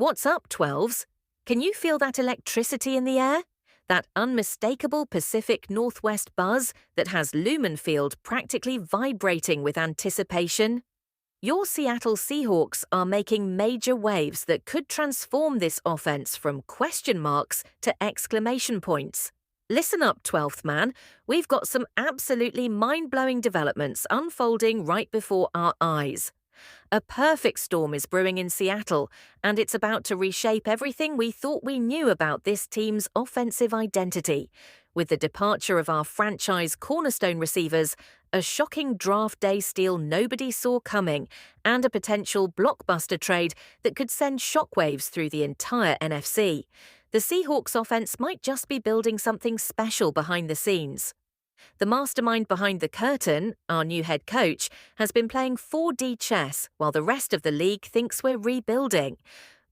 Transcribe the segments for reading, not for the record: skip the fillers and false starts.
What's up, 12s? Can you feel that electricity in the air? That unmistakable Pacific Northwest buzz that has Lumen Field practically vibrating with anticipation? Your Seattle Seahawks are making major waves that could transform this offense from question marks to exclamation points. Listen up, 12th man. We've got some absolutely mind-blowing developments unfolding right before our eyes. A perfect storm is brewing in Seattle, and it's about to reshape everything we thought we knew about this team's offensive identity. With the departure of our franchise cornerstone receivers, a shocking draft day steal nobody saw coming, and a potential blockbuster trade that could send shockwaves through the entire NFC. The Seahawks offense might just be building something special behind the scenes. The mastermind behind the curtain, our new head coach, has been playing 4D chess while the rest of the league thinks we're rebuilding.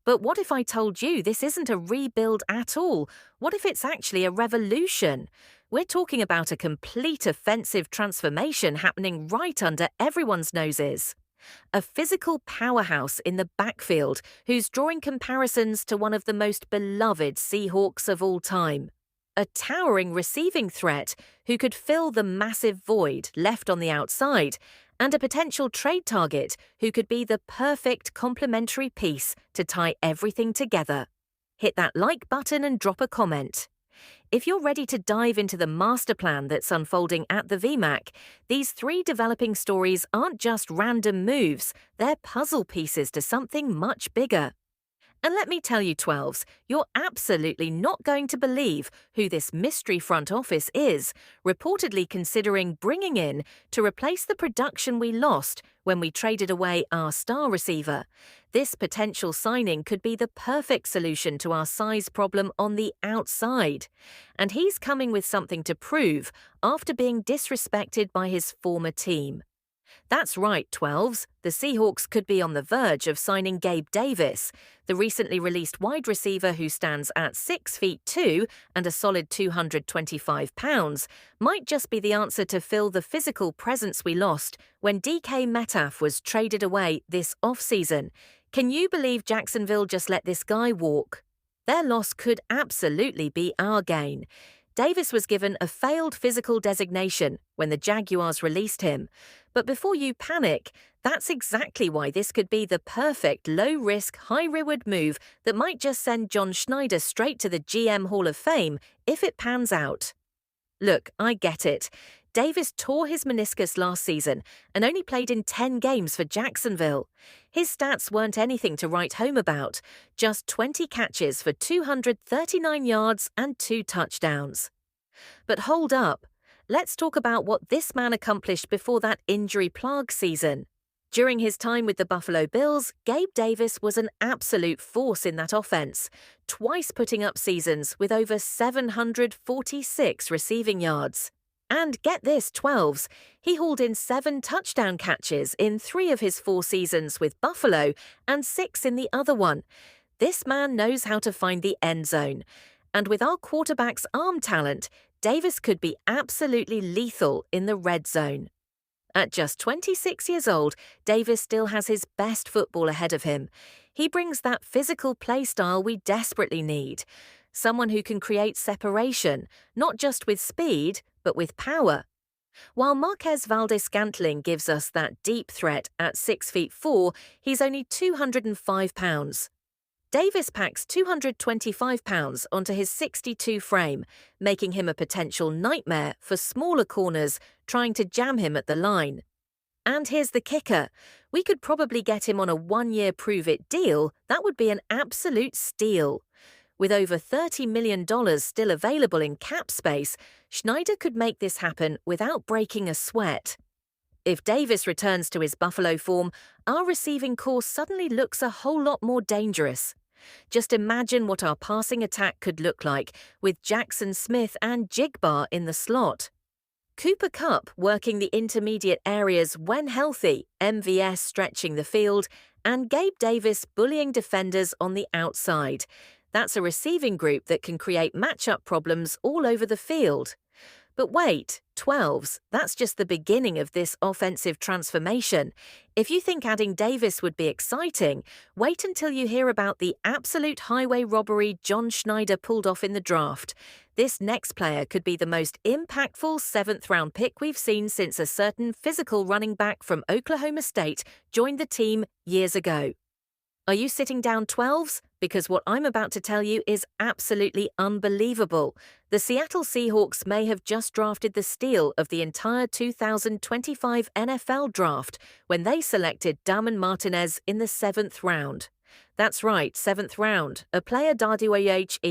But what if I told you this isn't a rebuild at all? What if it's actually a revolution? We're talking about a complete offensive transformation happening right under everyone's noses. A physical powerhouse in the backfield who's drawing comparisons to one of the most beloved Seahawks of all time. A towering receiving threat who could fill the massive void left on the outside, and a potential trade target who could be the perfect complementary piece to tie everything together. Hit that like button and drop a comment. If you're ready to dive into the master plan that's unfolding at the VMAC, these three developing stories aren't just random moves, they're puzzle pieces to something much bigger. And let me tell you, 12s, you're absolutely not going to believe who this mystery front office is, reportedly considering bringing in to replace the production we lost when we traded away our star receiver. This potential signing could be the perfect solution to our size problem on the outside. And he's coming with something to prove after being disrespected by his former team. That's right, 12s. The Seahawks could be on the verge of signing Gabe Davis. The recently released wide receiver who stands at 6'2" and a solid 225 pounds might just be the answer to fill the physical presence we lost when DK Metcalf was traded away this offseason. Can you believe Jacksonville just let this guy walk? Their loss could absolutely be our gain. Davis was given a failed physical designation when the Jaguars released him. But before you panic, that's exactly why this could be the perfect low-risk, high-reward move that might just send John Schneider straight to the GM Hall of Fame if it pans out. Look, I get it. Davis tore his meniscus last season and only played in 10 games for Jacksonville. His stats weren't anything to write home about, just 20 catches for 239 yards and 2 touchdowns. But hold up, let's talk about what this man accomplished before that injury-plagued season. During his time with the Buffalo Bills, Gabe Davis was an absolute force in that offense, twice putting up seasons with over 746 receiving yards. And get this, 12s, he hauled in 7 touchdown catches in 3 of his 4 seasons with Buffalo and 6 in the other one. This man knows how to find the end zone. And with our quarterback's arm talent, Davis could be absolutely lethal in the red zone. At just 26 years old, Davis still has his best football ahead of him. He brings that physical play style we desperately need. Someone who can create separation, not just with speed, but with power. While Marquez Valdes-Scantling gives us that deep threat at 6'4", he's only 205 pounds. Davis packs 225 pounds onto his 62 frame, making him a potential nightmare for smaller corners trying to jam him at the line. And here's the kicker. We could probably get him on a 1-year prove-it deal. That would be an absolute steal. With over $30 million still available in cap space, Schneider could make this happen without breaking a sweat. If Davis returns to his Buffalo form, our receiving corps suddenly looks a whole lot more dangerous. Just imagine what our passing attack could look like with Jackson Smith and Jigbar in the slot. Cooper Kupp working the intermediate areas when healthy, MVS stretching the field, and Gabe Davis bullying defenders on the outside. That's a receiving group that can create matchup problems all over the field. But wait, 12s, that's just the beginning of this offensive transformation. If you think adding Davis would be exciting, wait until you hear about the absolute highway robbery John Schneider pulled off in the draft. This next player could be the most impactful 7th-round pick we've seen since a certain physical running back from Oklahoma State joined the team years ago. Are you sitting down 12s? Because what I'm about to tell you is absolutely unbelievable. The Seattle Seahawks may have just drafted the steal of the entire 2025 NFL draft when they selected Damon Martinez in the 7th round. That's right, 7th round, a player d'ADOH